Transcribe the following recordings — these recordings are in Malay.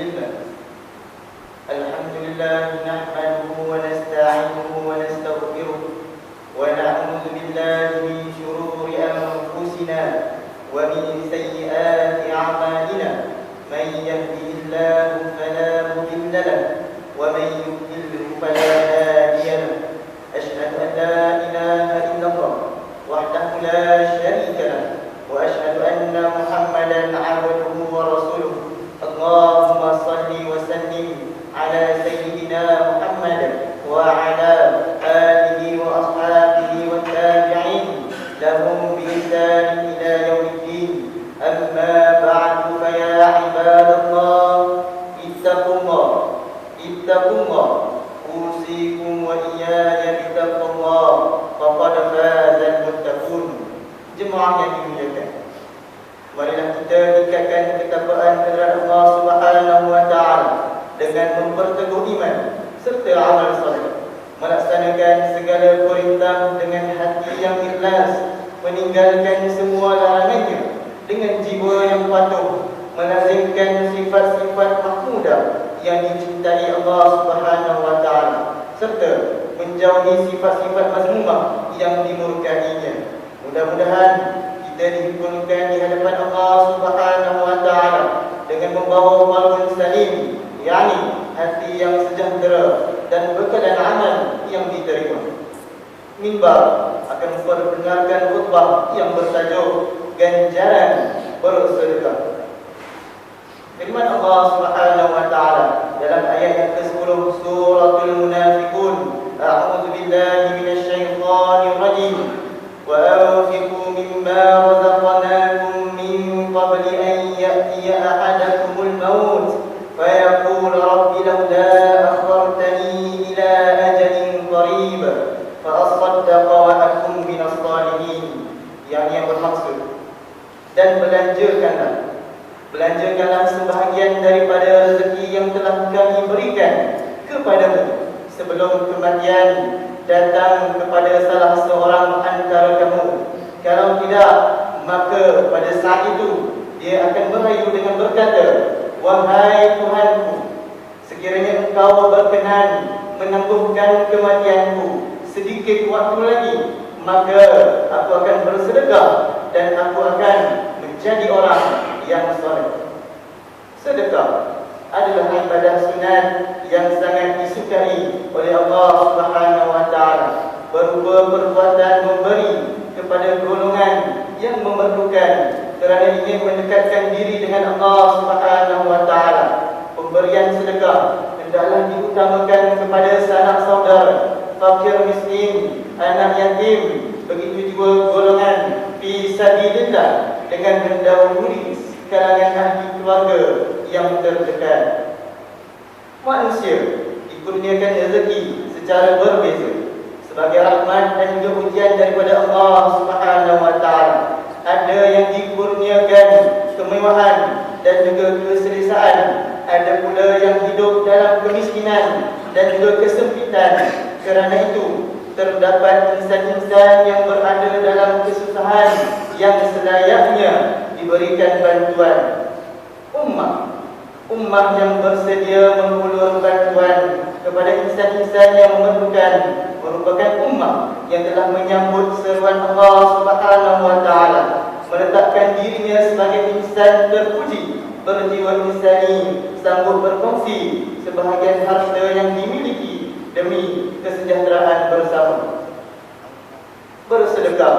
لله. الحمد لله نحمده ونستعينه ونستغفره ونعوذ بالله من شرور أنفسنا ومن سيئات أعمالنا. من يهده الله فلا مضل له ومن يضلل فلا هادي له. أشهد أن لا إله إلا الله وحده لا شريك له وأشهد أن محمدا عبده ورسوله. اللهم صل وسلم على سيدنا محمد وعلى آله وأصحابه والتابعين لهم بإحسان إلى يوم الدين. أما بعد فيا عباد الله اتقوا الله أوصيكم وإياي بتقوى الله فقد فاز المتقون. Jemaah yang dimuliakan, marilah kita tingkatkan ketakwaan terhadap Allah Subhanahu wa taala dengan memperteguh iman serta amal soleh, melaksanakan segala perintah dengan hati yang ikhlas, meninggalkan semua larangannya dengan jiwa yang patuh, melazimkan sifat-sifat mahmudah yang dicintai Allah Subhanahu wa taala serta menjauhi sifat-sifat mazmumah yang dimurkainya. Mudah-mudahan kita dihimpunkan di hadapan Allah Subhanahu wa taala dengan membawa qalbun salim, yakni hati yang sejahtera dan bekalan amal yang diterima. Mimbar akan memperdengarkan khutbah yang bertajuk ganjaran bersedekah. Firman Allah Subhanahu wa taala dalam ayat yang ke-10 suratul Munafiqun, a'udzu billahi minasyaitonir rajim. وَأَنْفِقُوا مِمَّا رَزَقْنَاكُمْ مِنْ قَبْلِ أَنْ يَأْتِيَ أَحَدَكُمُ الْمَوْتُ فَيَقُولَ رَبِّ لَوْلَا أَخَّرْتَنِي إِلَى أَجَلٍ قَرِيبٍ فَأَصَّدَّقَ وَأَكُنْ مِنَ الصَّالِحِينَ. Yang bermaksud, dan belanjakanlah sebahagian daripada rezeki yang telah kami berikan kepadamu sebelum kematian datang kepada salah seorang antara kamu. Kalau tidak, maka pada saat itu dia akan merayu dengan berkata, wahai Tuhanku, sekiranya engkau berkenan menangguhkan kematianku sedikit waktu lagi, maka aku akan bersedekah dan aku akan menjadi orang yang soleh. Sedekah adalah ibadah sunat yang sangat disukai oleh Allah Subhanahu wa taala, berupa perbuatan memberi kepada golongan yang memerlukan kerana ingin mendekatkan diri dengan Allah Subhanahu wa taala. Pemberian sedekah hendaklah diutamakan kepada sanak saudara, fakir miskin, anak yatim, begitu juga golongan fi sabilillah dengan mendahului kalangan ahli keluarga yang terdekat. Manusia dikurniakan rezeki secara berbeza sebagai rahmat dan juga ujian daripada Allah Subhanahu wa taala. Ada yang dikurniakan kemewahan dan juga keselesaan, ada pula yang hidup dalam kemiskinan dan juga kesempitan. Kerana itu terdapat insan-insan yang berada dalam kesusahan yang selayaknya diberikan bantuan. Ummah yang bersedia menghulur bantuan kepada insan-insan yang memerlukan merupakan ummah yang telah menyambut seruan Allah Subhanahu wa taala, meletakkan dirinya sebagai insan terpuji, berjiwa insani, sanggup berkongsi sebahagian harta yang dimiliki demi kesejahteraan bersama. Bersedekah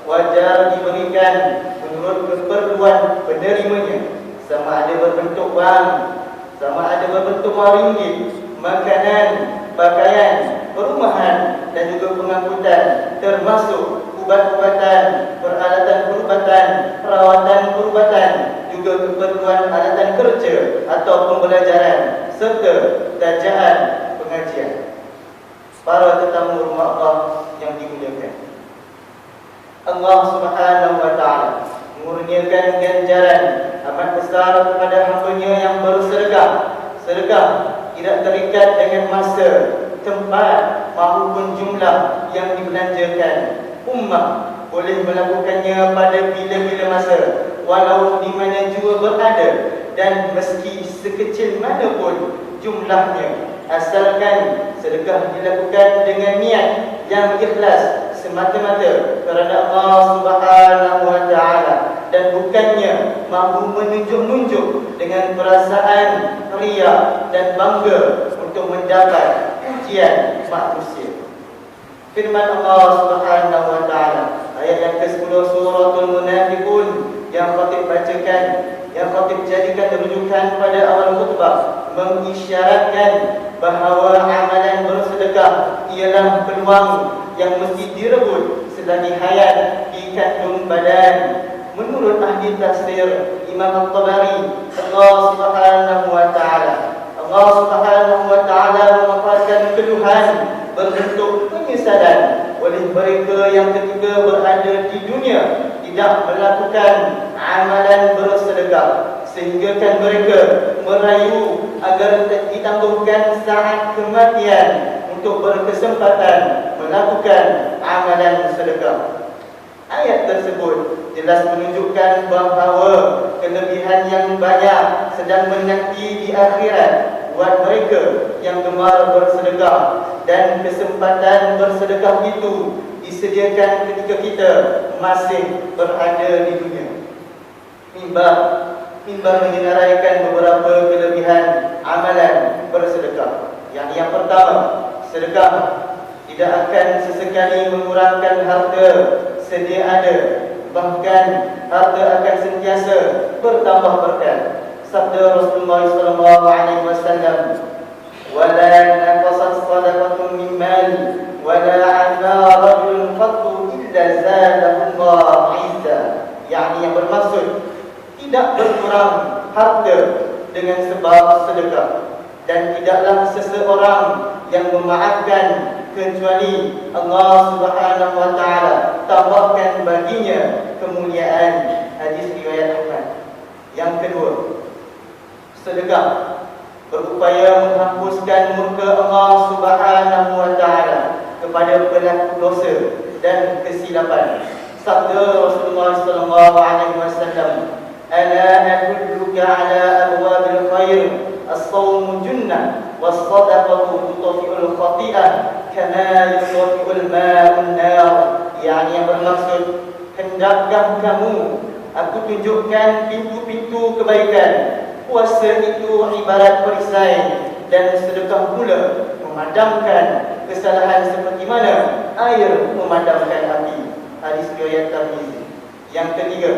wajar diberikan menurut keperluan penerimanya, sama ada berbentuk wang, sama ada berbentuk ringgit, makanan, pakaian, perumahan dan juga pengangkutan, termasuk ubat-ubatan, peralatan perubatan, perawatan perubatan, juga keperluan alatan kerja atau pembelajaran serta tajaan pengajian. Para tetamu rumah Allah yang dimuliakan, Allah Subhanahu wa taala mengurniakan ganjaran amat besar kepada hamba-Nya yang bersedekah. Sedekah tidak terikat dengan masa, tempat maupun jumlah yang dibelanjakan. Ummah boleh melakukannya pada bila-bila masa, walau di mana jua berada, dan meski sekecil mana pun jumlahnya, asalkan sedekah dilakukan dengan niat yang ikhlas semata-mata kerana Allah Subhanahu wa taala dan bukannya mampu menunjuk-nunjuk dengan perasaan ria dan bangga untuk mendapat pujian manusia. Firman Allah Subhanahu wa taala ayat yang ke-10 suratul Munafiqun yang khatib bacakan, yang khatib jadikan rujukan pada awal khutbah, mengisyaratkan bahawa amalan bersedekah ialah peluang yang mesti direbut selagi hayat di kandung badan. Menurut ahli tafsir Imam At-Tabari, Allah Subhanahu wa taala memaparkan keluhan berbentuk penyesalan oleh mereka yang ketika berada di dunia tidak melakukan amalan bersedekah, sehinggakan mereka merayu agar ditangguhkan saat kematian untuk berkesempatan melakukan amalan sedekah. Ayat tersebut jelas menunjukkan bahawa kelebihan yang banyak sedang menanti di akhirat buat mereka yang gemar bersedekah, dan kesempatan bersedekah itu disediakan ketika kita masih berada di dunia. Mimbar menyenaraikan beberapa kelebihan amalan bersedekah. Yang pertama, sedekah tidak akan sesekali mengurangkan harta sedia ada, bahkan harta akan sentiasa bertambah berkat. Sabda Rasulullah SAW, "Wala naqasat sadaqatun min mali, wala 'ala rajulin qattu illa zadahu Allah 'izza." Yang bermaksud tidak berkurang harta dengan sebab sedekah, dan tidaklah seseorang yang memaafkan kecuali Allah Subhanahu wa taala tambahkan baginya kemuliaan. Hadis riwayat Ahmad. Yang kedua, sedekah berupaya menghapuskan murka Allah Subhanahu wa taala kepada pelaku dosa dan kesilapan. Sabda Rasulullah SAW, "Ala adulluka ala abwabil khair, as-sawmu junnah, was-sadaqatu tutfi'ul khati'ah, kama yutfi'ul ma'un nar." Yang bermaksud, hendakkah kamu aku tunjukkan pintu-pintu kebaikan? Puasa itu ibarat perisai, dan sedekah pula memadamkan kesalahan seperti mana air memadamkan api. Hadis riwayat Tirmizi. Yang ketiga,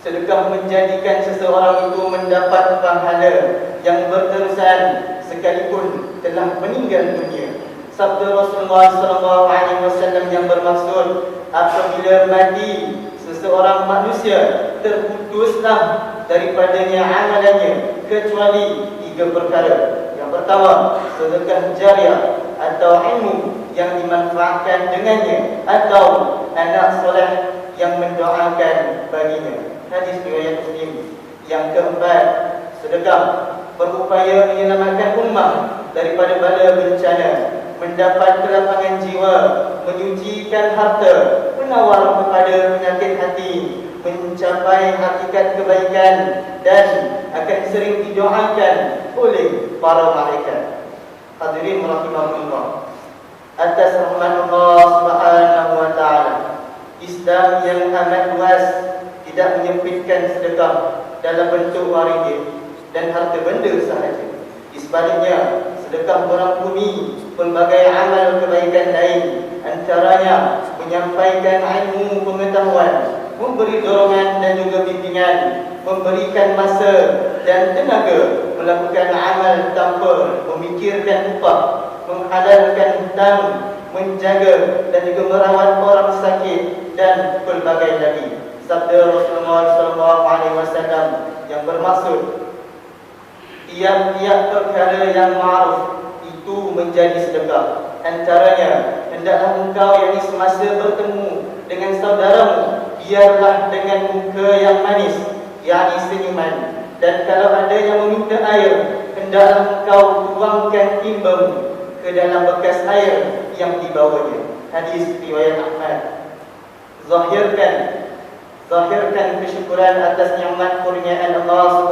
sedekah menjadikan seseorang itu mendapat pahala yang berterusan sekalipun telah meninggal dunia. Sabda Rasulullah SAW yang bermaksud, apabila mati seseorang manusia, terputuslah daripadanya amalannya kecuali 3 perkara. Yang pertama, sedekah jariah atau ilmu yang dimanfaatkan dengannya, atau anak soleh yang mendoakan baginya. Hadis riwayat Muslim. Yang keempat, sedekah berupaya menyelamatkan ummah daripada bala bencana, mendapat kelapangan jiwa, menyucikan harta, menawar kepada penyakit hati, mencapai hakikat kebaikan, dan akan sering didoakan oleh para malaikat. Hadirin rahimahullah, atas rahmat Allah Subhanahu wa taala, Islam yang amat luas tidak menyempitkan sedekah dalam bentuk waringgit dan harta benda sahaja. Di sebaliknya, sedekah merangkumi pelbagai amal kebaikan lain, antaranya menyampaikan ilmu pengetahuan, memberi dorongan dan juga bimbingan, memberikan masa dan tenaga melakukan amal tanpa memikirkan upah, menghalalkan hutang, menjaga dan juga merawat orang sakit, dan pelbagai lagi. Sabda Rasulullah SAW yang bermaksud, tiap-tiap perkara yang ma'ruf itu menjadi sedekah. Antaranya, hendaklah engkau yakni semasa bertemu dengan saudaramu, biarlah dengan muka yang manis, yakni senyuman. Dan kalau ada yang meminta air, hendaklah engkau tuangkan timbamu ke dalam bekas air yang dibawanya. Hadis riwayat Ahmad. Zahirkan kesyukuran atas nikmat kurniaan Allah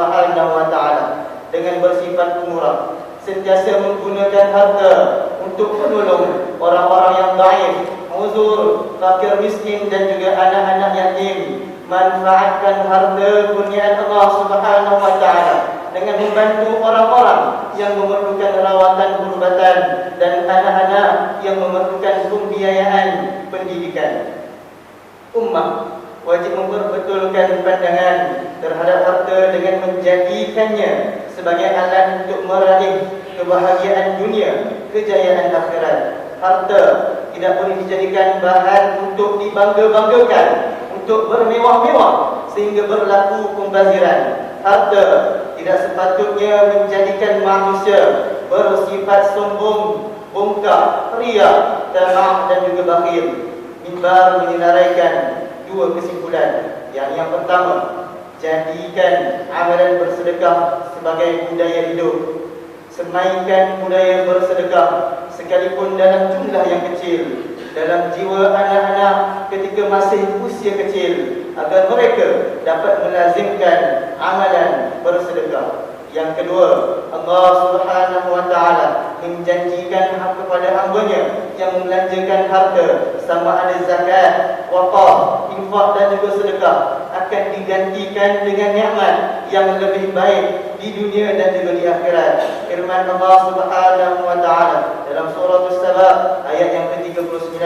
dengan bersifat murah, sentiasa menggunakan harta untuk menolong orang-orang yang dhaif, uzur, fakir miskin dan juga anak-anak yatim. Manfaatkan harta kurniaan Allah Subhanahu wa taala dengan membantu orang-orang yang memerlukan rawatan perubatan dan anak-anak yang memerlukan pembiayaan pendidikan. Ummah wajib memperbetulkan pandangan terhadap harta dengan menjadikannya sebagai alat untuk meraih kebahagiaan dunia, kejayaan akhirat. Harta tidak boleh dijadikan bahan untuk dibangga-banggakan, untuk bermewah-mewah sehingga berlaku pembaziran. Harta tidak sepatutnya menjadikan manusia bersifat sombong, bongkak, ria, tamak dan juga bakhil. Mimbar menyinaraikan dua kesimpulan. Yang pertama, jadikan amalan bersedekah sebagai budaya hidup. Semaikan budaya bersedekah sekalipun dalam jumlah yang kecil dalam jiwa anak-anak ketika masih usia kecil, agar mereka dapat melazimkan amalan bersedekah. Yang kedua, Allah Subhanahu wa taala menjanjikan hak kepada hamba-Nya yang membelanjakan harta, sama ada zakat, wakaf, infak dan juga sedekah, akan digantikan dengan nikmat yang lebih baik di dunia dan juga di akhirat. Firman Allah Subhanahu wa taala dalam surah As-Saba ayat yang ke-39,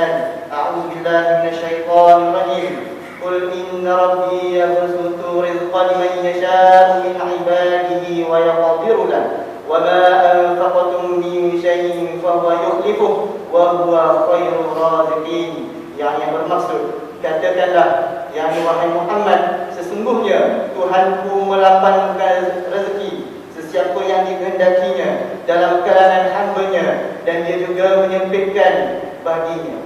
A'udzubillahi minasyaitonir rajim. Qul inna rabbi yabsutu rizqa liman yasha'u min 'ibadihi wa yaqdiru lahu wa ma anfaqtum min shay'in fa huwa yukhlifuhu wa huwa khairur raziqin. Yang bermaksud, katakanlah, wahai Muhammad, sesungguhnya Tuhanku melapangkan rezeki sesiapa yang dikehendakinya dalam kalangan hamba-Nya, dan Dia juga menyempitkan baginya.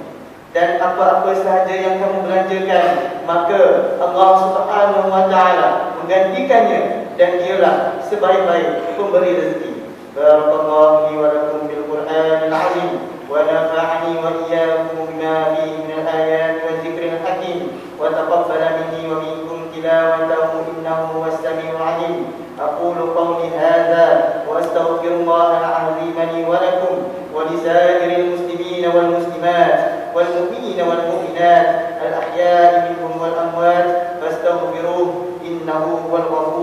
Dan apa-apa sahaja yang kamu belanjakan, maka Allah Subhanahu wa taala menggantikannya, dan Dialah sebaik-baik pemberi rezeki. Barakallahu li wa lakum bil Qur'anil azim wa nafa'ani wa iyyakum bima fihi min al-ayati wa dzikril hakim wa taqabbala minni wa minkum tilawatahu innahu was-sami'ul 'alim. Aqulu qawli hadza wa astaghfirullaha al-'azim li wa lakum wa li sa'iril muslimin wal muslimat والمؤمنين والمؤمنات الأحياء منهم والأموات فاستغفروه إنه هو الغفور